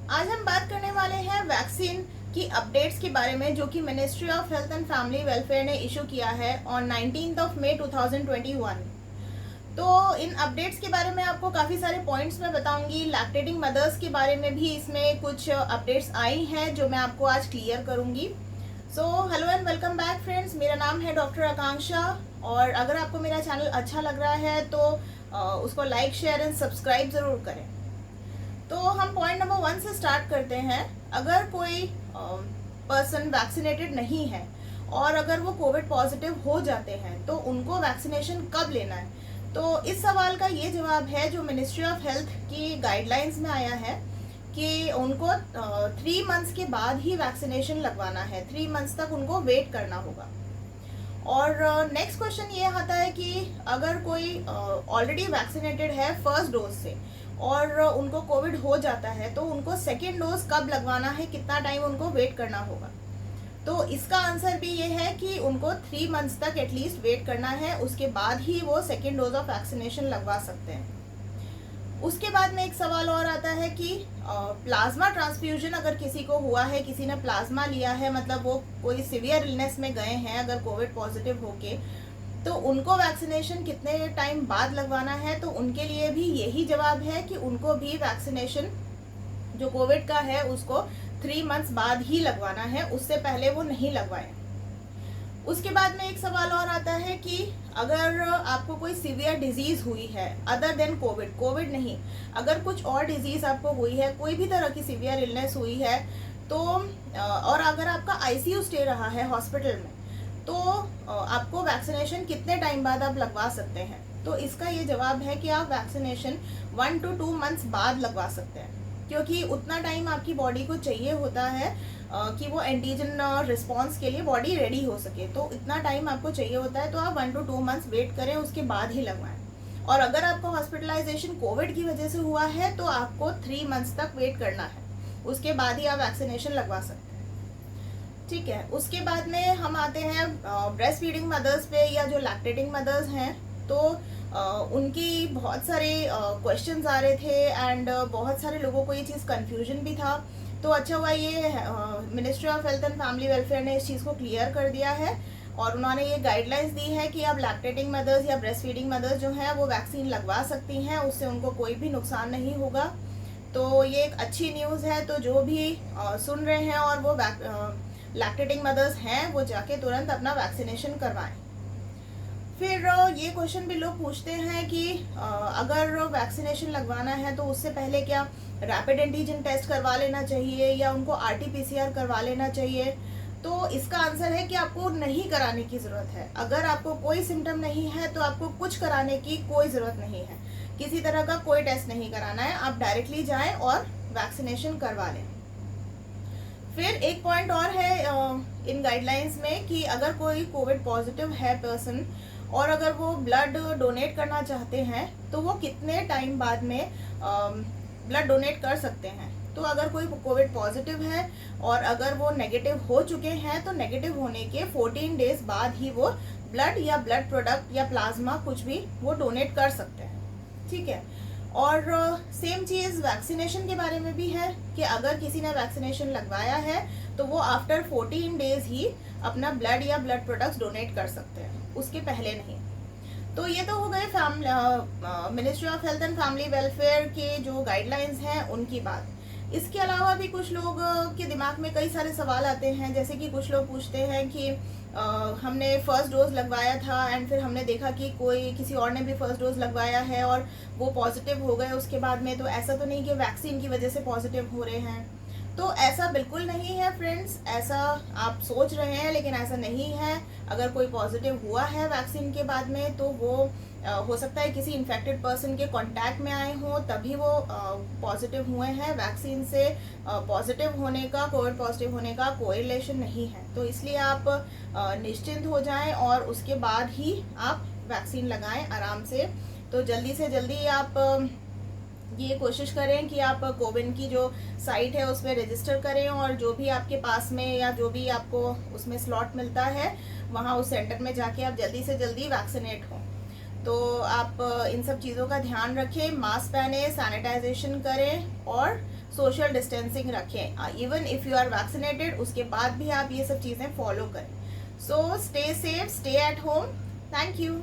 आज हम बात करने वाले हैं वैक्सीन की अपडेट्स के बारे में, जो कि ministry of health and family welfare ने इशू किया है ऑन 19th ऑफ मई 2021। तो इन अपडेट्स के बारे में आपको काफ़ी सारे पॉइंट्स मैं बताऊंगी। लैक्टेटिंग मदर्स के बारे में भी इसमें कुछ अपडेट्स आई हैं जो मैं आपको आज क्लियर करूंगी। So hello and welcome back friends, मेरा नाम है डॉक्टर आकांक्षा। और अगर आपको मेरा चैनल अच्छा लग रहा है तो उसको लाइक, शेयर एंड सब्सक्राइब ज़रूर करें। तो हम पॉइंट नंबर 1 से स्टार्ट करते हैं। अगर कोई पर्सन वैक्सीनेटेड नहीं है और अगर वो कोविड पॉजिटिव हो जाते हैं तो उनको वैक्सीनेशन कब लेना है, तो इस सवाल का ये जवाब है जो मिनिस्ट्री ऑफ हेल्थ की गाइडलाइंस में आया है कि उनको 3 मंथ्स के बाद ही वैक्सीनेशन लगवाना है। 3 मंथ्स तक उनको वेट करना होगा। और नेक्स्ट क्वेश्चन ये आता है कि अगर कोई ऑलरेडी वैक्सीनेटेड है फर्स्ट डोज से और उनको कोविड हो जाता है तो उनको सेकेंड डोज कब लगवाना है, कितना टाइम उनको वेट करना होगा। तो इसका आंसर भी ये है कि उनको 3 मंथ्स तक एटलीस्ट वेट करना है, उसके बाद ही वो सेकेंड डोज ऑफ वैक्सीनेशन लगवा सकते हैं। उसके बाद में एक सवाल और आता है कि प्लाज्मा ट्रांसफ्यूजन अगर किसी को हुआ है, किसी ने प्लाज्मा लिया है, मतलब वो कोई सिवियर इलनेस में गए हैं अगर कोविड पॉजिटिव होके, तो उनको वैक्सीनेशन कितने टाइम बाद लगवाना है। तो उनके लिए भी यही जवाब है कि उनको भी वैक्सीनेशन जो कोविड का है उसको 3 मंथ्स बाद ही लगवाना है, उससे पहले वो नहीं लगवाएं। उसके बाद में एक सवाल और आता है कि अगर आपको कोई सीवियर डिजीज हुई है अदर देन कोविड नहीं, अगर कुछ और डिजीज आपको हुई है, कोई भी तरह की सीवियर इलनेस हुई है, तो और अगर आपका आईसीयू स्टे रहा है हॉस्पिटल में, तो आपको वैक्सीनेशन कितने टाइम बाद आप लगवा सकते हैं। तो इसका ये जवाब है कि आप वैक्सीनेशन 1 to 2 मंथ्स बाद लगवा सकते हैं, क्योंकि उतना टाइम आपकी बॉडी को चाहिए होता है कि वो एंटीजन रिस्पॉन्स के लिए बॉडी रेडी हो सके। तो इतना टाइम आपको चाहिए होता है, तो आप 1 to 2 मंथ्स वेट करें, उसके बाद ही लगवाएं। और अगर आपको हॉस्पिटलाइजेशन कोविड की वजह से हुआ है तो आपको 3 मंथ्स तक वेट करना है, उसके बाद ही आप वैक्सीनेशन लगवा सकते हैं। ठीक है, उसके बाद में हम आते हैं ब्रेस्ट फीडिंग मदर्स पे या जो लैक्टेटिंग मदर्स हैं। तो उनकी बहुत सारे क्वेश्चंस आ रहे थे एंड बहुत सारे लोगों को ये चीज़ कंफ्यूजन भी था। तो अच्छा हुआ ये ministry of health and family welfare ने इस चीज़ को क्लियर कर दिया है और उन्होंने ये गाइडलाइंस दी है कि अब लैक्टेटिंग मदर्स या ब्रेस्ट फीडिंग मदर्स जो हैं वो वैक्सीन लगवा सकती हैं, उससे उनको कोई भी नुकसान नहीं होगा। तो ये एक अच्छी न्यूज़ है। तो जो भी सुन रहे हैं और वो लैक्टेटिंग मदर्स हैं वो जाके तुरंत अपना वैक्सीनेशन करवाएं। फिर ये क्वेश्चन भी लोग पूछते हैं कि अगर वैक्सीनेशन लगवाना है तो उससे पहले क्या रैपिड एंटीजन टेस्ट करवा लेना चाहिए या उनको आरटीपीसीआर करवा लेना चाहिए। तो इसका आंसर है कि आपको नहीं कराने की ज़रूरत है। अगर आपको कोई सिम्टम नहीं है तो आपको कुछ कराने की कोई ज़रूरत नहीं है, किसी तरह का कोई टेस्ट नहीं कराना है, आप डायरेक्टली जाएं और वैक्सीनेशन करवा लें। फिर एक पॉइंट और है इन गाइडलाइंस में कि अगर कोई कोविड पॉजिटिव है पर्सन और अगर वो ब्लड डोनेट करना चाहते हैं तो वो कितने टाइम बाद में ब्लड डोनेट कर सकते हैं। तो अगर कोई कोविड पॉजिटिव है और अगर वो नेगेटिव हो चुके हैं तो नेगेटिव होने के 14 डेज बाद ही वो ब्लड या ब्लड प्रोडक्ट या प्लाज्मा कुछ भी वो डोनेट कर सकते हैं। ठीक है, और सेम चीज़ वैक्सीनेशन के बारे में भी है कि अगर किसी ने वैक्सीनेशन लगवाया है तो वो आफ्टर 14 डेज ही अपना ब्लड या ब्लड प्रोडक्ट्स डोनेट कर सकते हैं, उसके पहले नहीं। तो ये तो हो गए ministry of health and family welfare के जो गाइडलाइंस हैं उनकी बात। इसके अलावा भी कुछ लोग के दिमाग में कई सारे सवाल आते हैं, जैसे कि कुछ लोग पूछते हैं कि हमने फर्स्ट डोज लगवाया था एंड फिर हमने देखा कि कोई किसी और ने भी फर्स्ट डोज लगवाया है और वो पॉजिटिव हो गए उसके बाद में, तो ऐसा तो नहीं कि वैक्सीन की वजह से पॉजिटिव हो रहे हैं। तो ऐसा बिल्कुल नहीं है फ्रेंड्स, ऐसा आप सोच रहे हैं लेकिन ऐसा नहीं है। अगर कोई पॉजिटिव हुआ है वैक्सीन के बाद में तो वो हो सकता है किसी इन्फेक्टेड पर्सन के कांटेक्ट में आए हों तभी वो पॉजिटिव हुए हैं। वैक्सीन से पॉजिटिव होने का, कोविड पॉजिटिव होने का कोई रिलेशन नहीं है। तो इसलिए आप निश्चिंत हो जाएं और उसके बाद ही आप वैक्सीन लगाएं आराम से। तो जल्दी से जल्दी आप ये कोशिश करें कि आप कोविन की जो साइट है उस पर रजिस्टर करें और जो भी आपके पास में या जो भी आपको उसमें स्लॉट मिलता है वहाँ उस सेंटर में जाके आप जल्दी से जल्दी वैक्सीनेट हों। तो आप इन सब चीज़ों का ध्यान रखें, मास्क पहने, सैनिटाइजेशन करें और सोशल डिस्टेंसिंग रखें, even if you are vaccinated उसके बाद भी आप ये सब चीज़ें फॉलो करें. So stay safe, stay at home. Thank you.